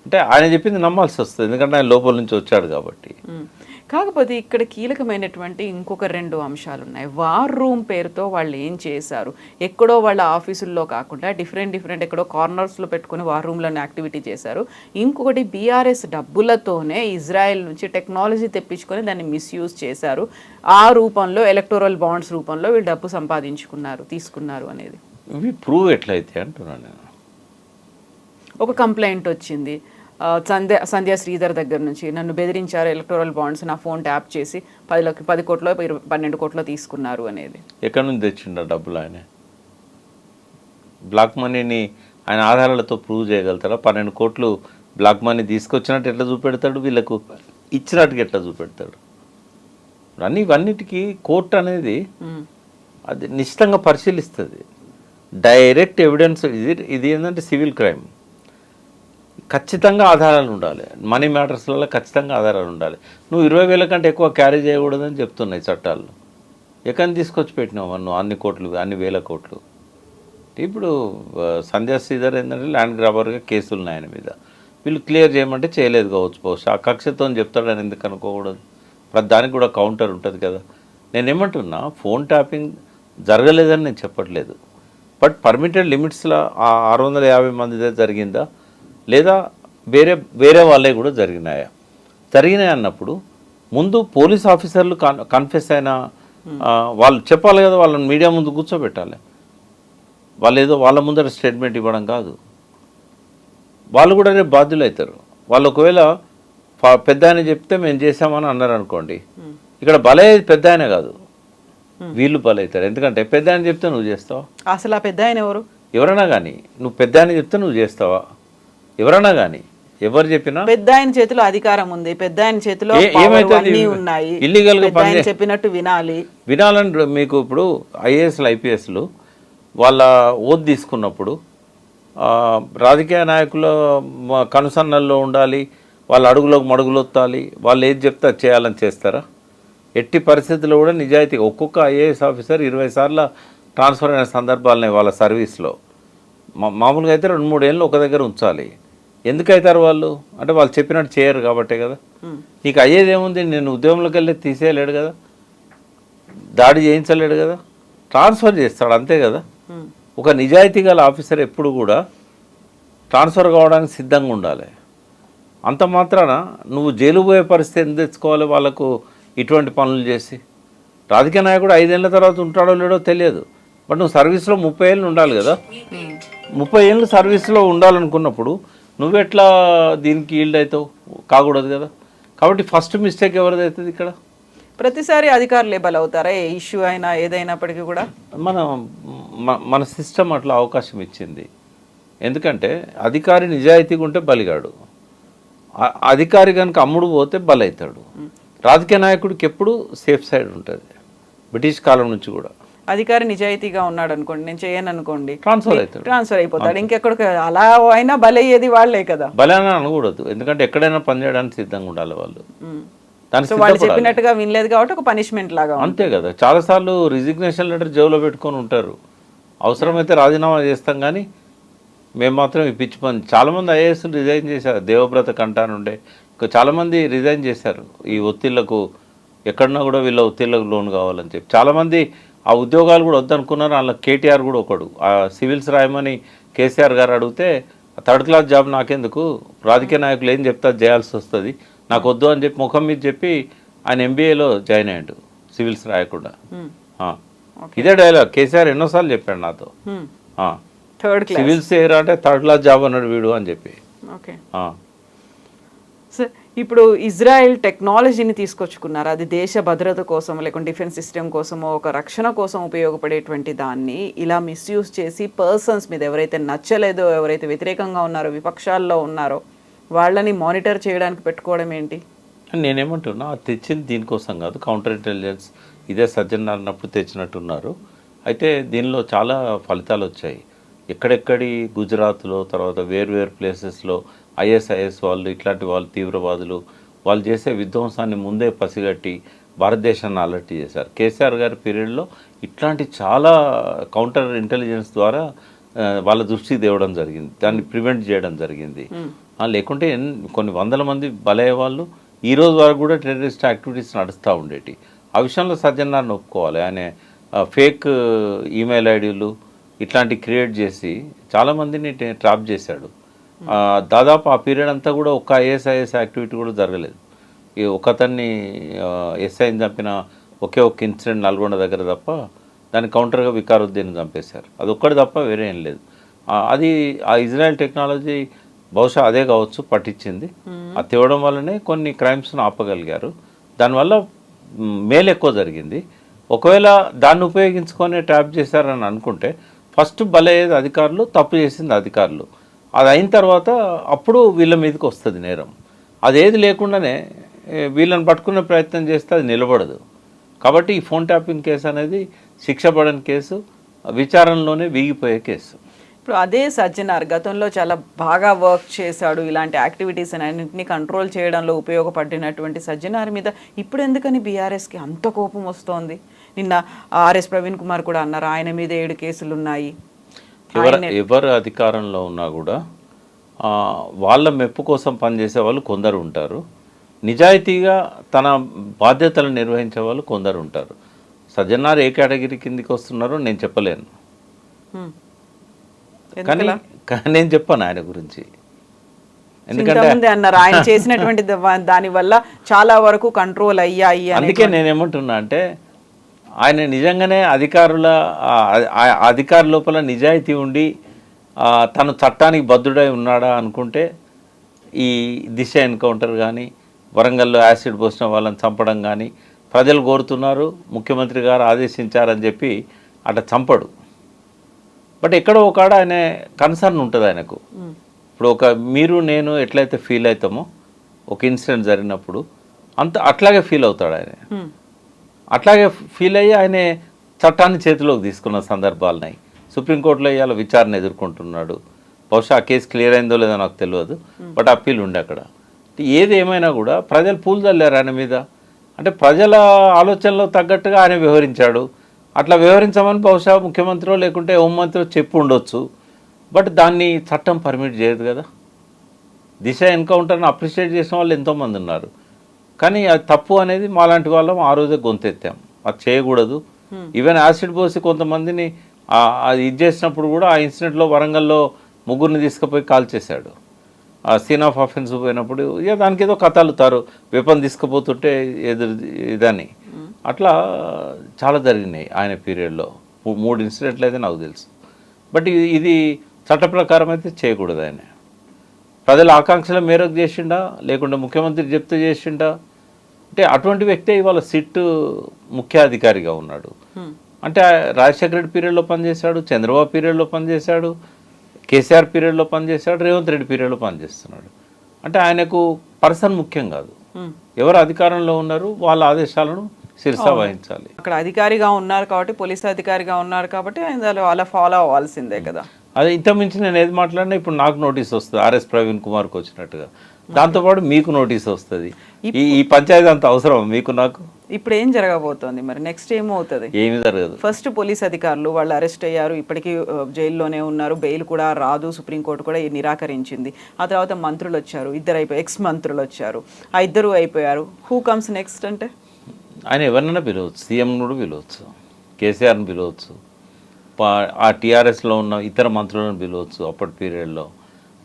అంటే ఆయన చెప్పింది నమ్మాల్సి వస్తుంది, ఎందుకంటే ఆయన లోపల నుంచి వచ్చాడు కాబట్టి. కాకపోతే ఇక్కడ కీలకమైనటువంటి ఇంకొక రెండు అంశాలు ఉన్నాయి. వార్ రూమ్ పేరుతో వాళ్ళు ఏం చేశారు, ఎక్కడో వాళ్ళ ఆఫీసుల్లో కాకుండా డిఫరెంట్ ఎక్కడో కార్నర్స్లో పెట్టుకుని వార్ రూమ్లను యాక్టివిటీ చేశారు. ఇంకొకటి బీఆర్ఎస్ డబ్బులతోనే ఇజ్రాయెల్ నుంచి టెక్నాలజీ తెప్పించుకొని దాన్ని మిస్యూజ్ చేశారు. ఆ రూపంలో ఎలక్టోరల్ బాండ్స్ రూపంలో వీళ్ళు డబ్బు తీసుకున్నారు అనేది ఇవి ప్రూవ్ ఎట్లయితే అంటున్నాను నేను. ఒక కంప్లైంట్ వచ్చింది సంధ్యా శ్రీధర్ దగ్గర నుంచి, నన్ను బెదిరించారు, ఎలక్టోరల్ బాండ్స్ నా ఫోన్ ట్యాప్ చేసి 10 కోట్లో 12 కోట్లో తీసుకున్నారు అనేది. ఎక్కడి నుంచి తెచ్చిండ డబ్బులు? ఆయన బ్లాక్ మనీని ఆయన ఆధారాలతో ప్రూవ్ చేయగలుగుతారా? 12 కోట్లు బ్లాక్ మనీ తీసుకొచ్చినట్టు ఎట్లా చూపెడతాడు, వీళ్ళకు ఇచ్చినట్టుగా ఎట్లా చూపెడతాడు? ఇవన్నిటికీ కోర్టు అనేది అది నిశ్చితంగా పరిశీలిస్తుంది. డైరెక్ట్ ఎవిడెన్స్ ఇది ఏంటంటే సివిల్ క్రైమ్, ఖచ్చితంగా ఆధారాలు ఉండాలి. మనీ మ్యాటర్స్లలో ఖచ్చితంగా ఆధారాలు ఉండాలి. నువ్వు 20,000 కంటే ఎక్కువ క్యారీ చేయకూడదని చెప్తున్నాయి చట్టాలు. ఎక్కడిని తీసుకొచ్చి పెట్టినావు నువ్వు అన్ని వేల కోట్లు? ఇప్పుడు సంధ్యా శ్రీధర్ ఏంటంటే ల్యాండ్ గ్రాబర్గా కేసులు ఉన్నాయి ఆయన మీద. వీళ్ళు క్లియర్ చేయమంటే చేయలేదు కావచ్చు, బహుశా ఆ కక్షతో చెప్తాడని ఎందుకు అనుకోకూడదు? ప్రతి దానికి కూడా కౌంటర్ ఉంటుంది కదా. నేనేమంటున్నా, ఫోన్ ట్యాపింగ్ జరగలేదని నేను చెప్పట్లేదు. బట్ పర్మిటెడ్ లిమిట్స్లో ఆ 650 మందిదే జరిగిందా, లేదా వేరే వాళ్ళే కూడా జరిగినాయి అన్నప్పుడు ముందు పోలీస్ ఆఫీసర్లు కన్ఫెస్ అయిన వాళ్ళు చెప్పాలి కదా, వాళ్ళని మీడియా ముందు కూర్చోబెట్టాలి. వాళ్ళు ఏదో వాళ్ళ ముందర స్టేట్మెంట్ ఇవ్వడం కాదు. వాళ్ళు కూడా రేపు బాధ్యులు అవుతారు. వాళ్ళు ఒకవేళ పెద్ద ఆయన చెప్తే మేము చేసామని అన్నారు అనుకోండి, ఇక్కడ బలయ్యేది పెద్ద ఆయన కాదు, వీళ్ళు బలవుతారు. ఎందుకంటే పెద్ద ఆయన చెప్తే నువ్వు చేస్తావా? అసలు ఆ పెద్ద ఆయన ఎవరు? ఎవరైనా కానీ నువ్వు పెద్ద ఆయన చెప్తే నువ్వు చేస్తావా? ఎవరైనా కానీ ఎవరు చెప్పినా పెద్ద ఆయన చేతిలో అధికారం ఉంది, పెద్ద ఆయన చేతిలో అన్నీ ఉన్నాయి, ఇల్లీగల్గా చెప్పినట్టు వినాలని మీకు ఇప్పుడు ఐఏఎస్లు ఐపీఎస్లు వాళ్ళ ఓత్ తీసుకున్నప్పుడు రాజకీయ నాయకుల కనుసన్నల్లో ఉండాలి, వాళ్ళ అడుగులోకి మడుగులొత్తాలి, వాళ్ళు ఏది చెప్తే అది చేయాలని చేస్తారా? ఎట్టి పరిస్థితుల్లో కూడా నిజాయితీ. ఒక్కొక్క ఐఏఎస్ ఆఫీసర్ 20 సార్లు ట్రాన్స్ఫర్ అయిన సందర్భాలనే వాళ్ళ సర్వీస్లో. మామూలుగా అయితే 2-3 ఏళ్ళు ఒక దగ్గర ఉంచాలి. ఎందుకు అవుతారు వాళ్ళు? అంటే వాళ్ళు చెప్పినట్టు చేయరు కాబట్టే కదా. నీకు అయ్యేది ఏముంది? నేను ఉద్యోగంలోకి వెళ్ళి తీసేయలేడు కదా, దాడి చేయించలేడు కదా, ట్రాన్స్ఫర్ చేస్తాడు అంతే కదా. ఒక నిజాయితీ గల ఆఫీసర్ ఎప్పుడు కూడా ట్రాన్స్ఫర్ కావడానికి సిద్ధంగా ఉండాలి. అంత మాత్రాన నువ్వు జైలు పోయే పరిస్థితి ఎందుకు తెచ్చుకోవాలి వాళ్ళకు ఇటువంటి పనులు చేసి? రాజకీయ నాయకుడు 5 ఏళ్ళ తర్వాత ఉంటాడో లేడో తెలియదు, బట్ నువ్వు సర్వీస్లో 30 ఏళ్ళు ఉండాలి కదా. 30 ఏళ్ళు సర్వీస్లో ఉండాలనుకున్నప్పుడు నువ్వెట్లా దీనికి ఈల్డ్ అవుతావు? కాకూడదు కదా. కాబట్టి ఫస్ట్ మిస్టేక్ ఎవరిది అవుతుంది ఇక్కడ? ప్రతిసారి అధికారులే బలవుతారా ఏ ఇష్యూ అయినా ఏదైనప్పటికీ కూడా? మన సిస్టమ్ అట్లా అవకాశం ఇచ్చింది. ఎందుకంటే అధికారి నిజాయితీగా ఉంటే బలిగాడు, అధికారి కనుక అమ్ముడు పోతే బలవుతాడు. రాజకీయ నాయకుడికి ఎప్పుడు సేఫ్ సైడ్ ఉంటుంది, బ్రిటిష్ కాలం నుంచి కూడా. అధికారి నిజాయితీగా ఉన్నాడు అనుకోండి, నేను చేయను అనుకోండి, ట్రాన్స్ఫర్ అయిపోతాడు ఇంకెక్కడికి. అలా అయినా బలయ్యేది వాళ్ళే కదా. బలే అని అనకూడదు, ఎందుకంటే ఎక్కడైనా పనిచేయడానికి సిద్ధంగా ఉండాలి వాళ్ళు. వాళ్ళు చెప్పినట్టుగా వినలేదు కాబట్టి ఒక పనిష్మెంట్ లాగా అంతే కదా. చాలాసార్లు రిజిగ్నేషన్ లెటర్ జేబులో పెట్టుకొని ఉంటారు, అవసరమైతే రాజీనామా చేస్తాం కానీ మేము మాత్రం ఈ పిచ్చి పని. చాలామంది ఐఏఎస్ రిజైన్ చేశారు, దేవవ్రత కంటాను ఉండే చాలామంది రిజైన్ చేశారు ఈ ఒత్తిళ్లకు. ఎక్కడన్నా కూడా వీళ్ళ ఒత్తిళ్లకు లోన్ కావాలని చెప్పి చాలామంది ఆ ఉద్యోగాలు కూడా వద్దనుకున్నారు. అందులో కేటీఆర్ కూడా ఒకడు. ఆ సివిల్స్ రాయమని కేసీఆర్ గారు అడిగితే థర్డ్ క్లాస్ జాబ్ నాకెందుకు, రాజకీయ నాయకులు ఏం చెప్తా చేయాల్సి వస్తుంది, నాకు వద్దు అని చెప్పి ముఖం మీద చెప్పి ఆయన ఎంబీఏలో జాయిన్ అయ్యాడు సివిల్స్ రాయకుండా. ఇదే డైలాగ్ కేసీఆర్ ఎన్నోసార్లు చెప్పాడు నాతో. సివిల్స్ ఏరా అంటే థర్డ్ క్లాస్ జాబ్ అన్నాడు వీడు అని చెప్పి. సార్ ఇప్పుడు ఇజ్రాయెల్ టెక్నాలజీని తీసుకొచ్చుకున్నారు, అది దేశ భద్రత కోసం లేకుంటే డిఫెన్స్ సిస్టమ్ కోసమో ఒక రక్షణ కోసం ఉపయోగపడేటువంటి దాన్ని ఇలా మిస్యూజ్ చేసి పర్సన్స్ మీద ఎవరైతే నచ్చలేదో, ఎవరైతే వ్యతిరేకంగా ఉన్నారో, విపక్షాల్లో ఉన్నారో వాళ్ళని మానిటర్ చేయడానికి పెట్టుకోవడం ఏంటి? నేనేమంటున్నా, అది తెచ్చింది దీనికోసం కాదు, కౌంటర్ ఇంటెలిజెన్స్ ఇదే సజ్జన్ అన్నప్పుడు తెచ్చినట్టున్నారు. అయితే దీనిలో చాలా ఫలితాలు వచ్చాయి. ఎక్కడెక్కడి గుజరాత్లో, తర్వాత వేర్వేరు ప్లేసెస్లో ఐఎస్ఐఎస్ వాళ్ళు, ఇట్లాంటి వాళ్ళు తీవ్రవాదులు వాళ్ళు చేసే విధ్వంసాన్ని ముందే పసిగట్టి భారతదేశాన్ని అలర్ట్ చేశారు. కేసీఆర్ గారి పీరియడ్లో ఇట్లాంటి చాలా కౌంటర్ ఇంటెలిజెన్స్ ద్వారా వాళ్ళ దృష్టికి తేవడం జరిగింది, దాన్ని ప్రివెంట్ చేయడం జరిగింది. లేకుంటే కొన్ని వందల మంది బలయ్యే వాళ్ళు ఈ రోజు వరకు కూడా టెర్రరిస్ట్ యాక్టివిటీస్ నడుస్తూ ఉండేటి. ఆ విషయంలో సజ్జనాన్ని ఒప్పుకోవాలి. ఆయన ఫేక్ ఈమెయిల్ ఐడీలు ఇట్లాంటివి క్రియేట్ చేసి చాలామందిని ట్రాప్ చేశాడు. దాదాపు ఆ పీరియడ్ అంతా కూడా ఒక్క ఐఎస్ఐఎస్ యాక్టివిటీ కూడా జరగలేదు. ఈ ఒకతన్ని ఎస్ఐని చంపిన ఒకే ఒక్క ఇన్సిడెంట్ నల్గొండ దగ్గర తప్ప, దాని కౌంటర్గా వికారుద్దీన్ చంపేశారు. అది ఒక్కటి తప్ప వేరే ఏం లేదు. అది ఆ ఇజ్రాయెల్ టెక్నాలజీ బహుశా అదే కావచ్చు పట్టించింది. అది తేవడం వల్లనే కొన్ని క్రైమ్స్ను ఆపగలిగారు. దానివల్ల మేలు ఎక్కువ జరిగింది. ఒకవేళ దాన్ని ఉపయోగించుకొని ట్యాప్ చేశారని అనుకుంటే ఫస్ట్ బలయ్యేది అధికారులు, తప్పు చేసింది అధికారులు. అది అయిన తర్వాత అప్పుడు వీళ్ళ మీదకి వస్తుంది నేరం. అదేది లేకుండానే వీళ్ళని పట్టుకునే ప్రయత్నం చేస్తే అది నిలబడదు. కాబట్టి ఈ ఫోన్ ట్యాపింగ్ కేసు అనేది శిక్ష పడని కేసు, విచారణలోనే వీగిపోయే కేసు. ఇప్పుడు అదే సజ్జనార్ గతంలో చాలా బాగా వర్క్ చేశాడు, ఇలాంటి యాక్టివిటీస్ అన్నింటినీ కంట్రోల్ చేయడంలో ఉపయోగపడినటువంటి సజ్జనార్ మీద ఇప్పుడు ఎందుకని బీఆర్ఎస్కి అంత కోపం వస్తోంది? నిన్న ఆర్ఎస్ ప్రవీణ్ కుమార్ కూడా అన్నారు ఆయన మీద 7 కేసులు ఉన్నాయి. ఎవరు అధికారంలో ఉన్నా కూడా వాళ్ళ మెప్పు కోసం పనిచేసే వాళ్ళు కొందరు ఉంటారు, నిజాయితీగా తన బాధ్యతలు నిర్వహించే వాళ్ళు కొందరు ఉంటారు. సజ్జనార్ ఏ కేటగిరీ కిందికి వస్తున్నారో నేను చెప్పలేను, కానీ నేను చెప్పాను ఆయన గురించి. ఎందుకంటే అన్నారు ఆయన చేసినటువంటి దాని వల్ల చాలా వరకు కంట్రోల్ అయ్యాయి. అందుకే నేనేమంటున్నా అంటే ఆయన నిజంగానే అధికారు లోపల నిజాయితీ ఉండి తను చట్టానికి బద్ధుడై ఉన్నాడా అనుకుంటే ఈ దిశ ఎన్కౌంటర్ కానీ, వరంగల్లో యాసిడ్ పోసిన వాళ్ళని చంపడం కానీ, ప్రజలు కోరుతున్నారు ముఖ్యమంత్రి గారు ఆదేశించారని చెప్పి అట్లా చంపడు. బట్ ఎక్కడో ఒకడ ఆయన కన్సర్న్ ఉంటుంది ఆయనకు. ఇప్పుడు మీరు నేను ఎట్లయితే ఫీల్ అవుతామో ఒక ఇన్సిడెంట్ జరిగినప్పుడు అట్లాగే ఫీల్ అవుతాడు ఆయన. అట్లాగే ఫీల్ అయ్యి ఆయన చట్టాన్ని చేతిలోకి తీసుకున్న సందర్భాలున్నాయి. సుప్రీంకోర్టులో ఇవాళ విచారణ ఎదుర్కొంటున్నాడు. బహుశా ఆ కేసు క్లియర్ అయిందో లేదో నాకు తెలియదు, బట్ అప్పీల్ ఉండే అక్కడ. ఏది ఏమైనా కూడా ప్రజలు పూలు చల్లారు ఆయన మీద. అంటే ప్రజల ఆలోచనలో తగ్గట్టుగా ఆయన వ్యవహరించాడు. అట్లా వ్యవహరించమని బహుశా ముఖ్యమంత్రి లేకుంటే హోంమంత్రి చెప్పు ఉండొచ్చు, బట్ దాన్ని చట్టం పర్మిట్ చేయదు కదా. దిశ ఎన్కౌంటర్ని అప్రిషియేట్ చేసిన వాళ్ళు ఎంతోమంది ఉన్నారు, కానీ అది తప్పు అనేది మాలాంటి వాళ్ళం ఆ రోజే గొంతెత్తాం. అది చేయకూడదు. ఈవెన్ యాసిడ్ పోసి కొంతమందిని అది ఇది చేసినప్పుడు కూడా ఆ ఇన్సిడెంట్లో వరంగల్లో 3 తీసుకుపోయి కాల్ చేశాడు. సీన్ ఆఫ్ అఫెన్స్ పోయినప్పుడు ఇక దానికి ఏదో కథ అల్లుతారు, వెపన్ తీసుకుపోతుంటే ఇదని. అట్లా చాలా జరిగినాయి ఆయన పీరియడ్లో. 3 ఇన్సిడెంట్లు అయితే నాకు తెలుసు. బట్ ఇది చట్ట ప్రకారం అయితే చేయకూడదు. ఆయన ప్రజల ఆకాంక్షల మేరకు చేసిండా లేకుంటే ముఖ్యమంత్రి చెప్తే చేసిండా అంటే అటువంటి వ్యక్తే ఇవాళ సిట్ ముఖ్యాధికారిగా ఉన్నాడు. అంటే రాజశేఖర రెడ్డి పీరియడ్లో పనిచేశాడు, చంద్రబాబు పీరియడ్లో పనిచేశాడు, కేసీఆర్ పీరియడ్లో పనిచేశాడు, రేవంత్ రెడ్డి పీరియడ్లో పనిచేస్తున్నాడు. అంటే ఆయనకు పర్సన్ ముఖ్యం కాదు, ఎవరు అధికారంలో ఉన్నారు వాళ్ళ ఆదేశాలను శిరసా వహించాలి. అక్కడ అధికారిగా ఉన్నారు కాబట్టి, పోలీసు అధికారిగా ఉన్నారు కాబట్టి ఆయన అలా ఫాలో అవ్వాల్సిందే కదా. అదే ఇంతకుమించి నేను ఏది మాట్లాడినా ఇప్పుడు నాకు నోటీస్ వస్తుంది, ఆర్ఎస్ ప్రవీణ్ కుమార్కి వచ్చినట్టుగా. దాంతోపాటు మీకు నోటీస్ వస్తుంది. ఈ పంచాయతీ అంత అవసరం మీకు నాకు? ఇప్పుడు ఏం జరగబోతోంది మరి? నెక్స్ట్ ఏమవుతుంది? ఏమీ జరగదు. ఫస్ట్ పోలీస్ అధికారులు వాళ్ళు అరెస్ట్ అయ్యారు, ఇప్పటికీ జైల్లోనే ఉన్నారు, బెయిల్ కూడా రాదు, సుప్రీంకోర్టు కూడా నిరాకరించింది. ఆ తర్వాత మంత్రులు వచ్చారు, ఇద్దరు అయిపోయి ఎక్స్ మంత్రులు వచ్చారు, ఆ ఇద్దరు అయిపోయారు. హూ కమ్స్ నెక్స్ట్ అంటే ఆయన ఎవరినైనా పిలవచ్చు, సీఎం కూడా పిలవచ్చు, కేసీఆర్ని పిలవచ్చు, ఆ టీఆర్ఎస్లో ఉన్న ఇతర మంత్రులను పిలవచ్చు. అప్పటి పీరియడ్లో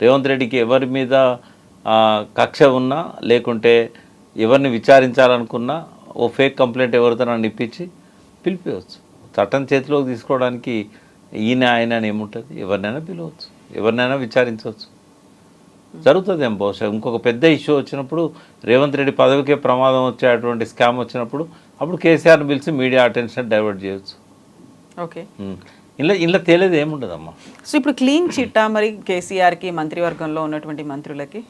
రేవంత్ రెడ్డికి ఎవరి మీద కక్ష ఉన్నా లేకుంటే ఎవరిని విచారించాలనుకున్నా ఓ ఫేక్ కంప్లైంట్ ఎవరితోనైనా ఇప్పించి పిలిపించవచ్చు. చట్టం చేతిలోకి తీసుకోవడానికి ఈయన ఆయన అని ఏముంటుంది? ఎవరినైనా పిలవచ్చు, ఎవరినైనా విచారించవచ్చు. జరుగుతుంది ఏం బహుశా ఇంకొక పెద్ద ఇష్యూ వచ్చినప్పుడు, రేవంత్ రెడ్డి పదవికే ప్రమాదం వచ్చేటువంటి స్కామ్ వచ్చినప్పుడు అప్పుడు కేసీఆర్ని పిలిచి మీడియా అటెన్షన్ డైవర్ట్ చేయొచ్చు. ఓకే, ఇలా తేలేది ఏముండదమ్మా. సో ఇప్పుడు క్లీన్ చిట్టా మరి కేసీఆర్కి, మంత్రివర్గంలో ఉన్నటువంటి మంత్రులకి?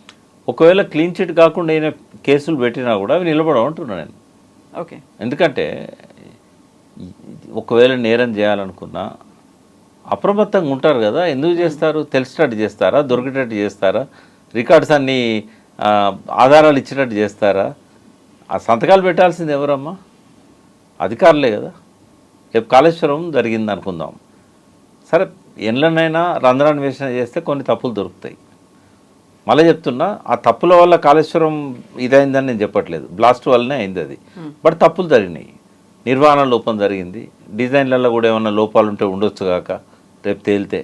ఒకవేళ క్లీన్ చిట్ కాకుండా ఈయన కేసులు పెట్టినా కూడా అవి నిలబడమంటున్నాను నేను. ఓకే, ఎందుకంటే ఒకవేళ నేరం చేయాలనుకున్నా అప్రమత్తంగా ఉంటారు కదా. ఎందుకు చేస్తారు? తెలిసినట్టు చేస్తారా, దొరికేటట్టు చేస్తారా, రికార్డ్స్ అన్నీ ఆధారాలు ఇచ్చినట్టు చేస్తారా? ఆ సంతకాలు పెట్టాల్సింది ఎవరమ్మా? అధికారులే కదా. రేపు కాళేశ్వరం జరిగింది అనుకుందాం, సరే ఎన్లనైనా రంధ్రాన్వేషణ చేస్తే కొన్ని తప్పులు దొరుకుతాయి. మళ్ళీ చెప్తున్నా, ఆ తప్పుల వల్ల కాళేశ్వరం ఇదైందని నేను చెప్పట్లేదు, బ్లాస్ట్ వల్లనే అయింది అది. బట్ తప్పులు జరిగినాయి, నిర్వహణ లోపం జరిగింది, డిజైన్లలో కూడా ఏమైనా లోపాలు ఉంటే ఉండొచ్చు కాక రేపు తేలితే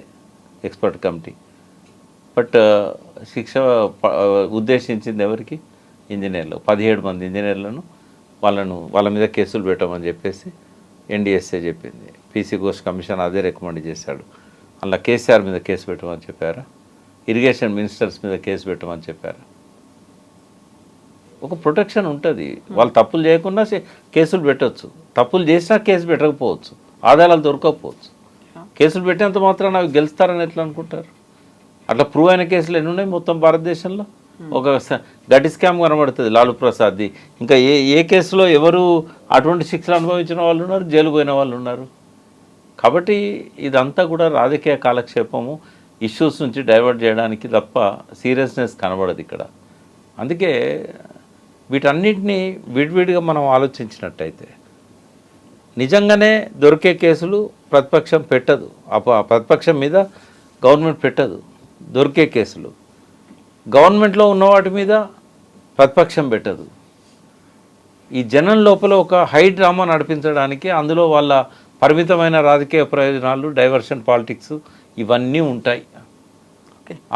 ఎక్స్పర్ట్ కమిటీ. బట్ శిక్ష ఉద్దేశించింది ఎవరికి? ఇంజనీర్లు, 17 మంది ఇంజనీర్లను వాళ్ళ మీద కేసులు పెట్టమని చెప్పేసి ఎన్డీఎస్ఏ చెప్పింది. పీసీ ఘోష్ కమిషన్ అదే రికమెండ్ చేశాడు. అలా కేసీఆర్ మీద కేసు పెట్టమని చెప్పారా? ఇరిగేషన్ మినిస్టర్స్ మీద కేసు పెట్టమని చెప్పారా? ఒక ప్రొటెక్షన్ ఉంటుంది. వాళ్ళు తప్పులు చేయకుండా కేసులు పెట్టవచ్చు, తప్పులు చేసినా కేసు పెట్టకపోవచ్చు, ఆధారాలు దొరకకపోవచ్చు. కేసులు పెట్టేంత మాత్రాన అవి గెలుస్తారని ఎట్లా అనుకుంటారు? అట్లా ప్రూవ్ అయిన కేసులు ఎన్ని ఉన్నాయి మొత్తం భారతదేశంలో? ఒక గట్టి స్కామ్ కనబడుతుంది లాలూ ప్రసాద్ది. ఇంకా ఏ కేసులో ఎవరు అటువంటి శిక్షలు అనుభవించిన వాళ్ళు ఉన్నారు, జైలు పోయిన వాళ్ళు ఉన్నారు. కాబట్టి ఇదంతా కూడా రాజకీయ కాలక్షేపము, ఇష్యూస్ నుంచి డైవర్ట్ చేయడానికి తప్ప సీరియస్నెస్ కనబడదు ఇక్కడ. అందుకే వీటన్నిటినీ విడివిడిగా మనం ఆలోచించినట్టయితే నిజంగానే దొరికే కేసులు ప్రతిపక్షం పెట్టదు, ప్రతిపక్షం మీద గవర్నమెంట్ పెట్టదు. దొరికే కేసులు గవర్నమెంట్లో ఉన్న వాటి మీద ప్రతిపక్షం పెట్టదు. ఈ జనం లోపల ఒక హై డ్రామా నడిపించడానికి అందులో వాళ్ళ పరిమితమైన రాజకీయ ప్రయోజనాలు, డైవర్షన్ పాలిటిక్స్ ఇవన్నీ ఉంటాయి.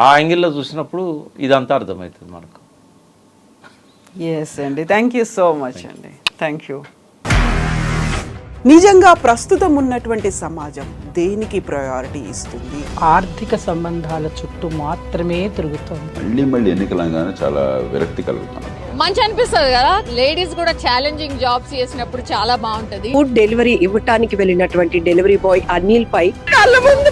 ఆ యాంగిల్లో చూసినప్పుడు ఇదంతా అర్థమవుతుంది మనకు. ఎస్ అండి, థ్యాంక్ యూ సో మచ్ అండి, థ్యాంక్ యూ. నిజంగా ప్రస్తుతం ఉన్నటువంటి సమాజం దేనికి ప్రయారిటీ ఇస్తుంది? ఆర్థిక సంబంధాల చుట్టూ మాత్రమే తిరుగుతుంది. మళ్ళీ ఎన్నికలంగానే చాలా విరక్తి కలుగుతాను. మంచి అనిపిస్తుంది కదా, లేడీస్ కూడా ఛాలెంజింగ్ జాబ్స్ చేసినప్పుడు చాలా బాగుంటది. ఫుడ్ డెలివరీ ఇవ్వటానికి వెళ్ళినటువంటి డెలివరీ బాయ్ అనిల్ పై కళ్ళ ముందు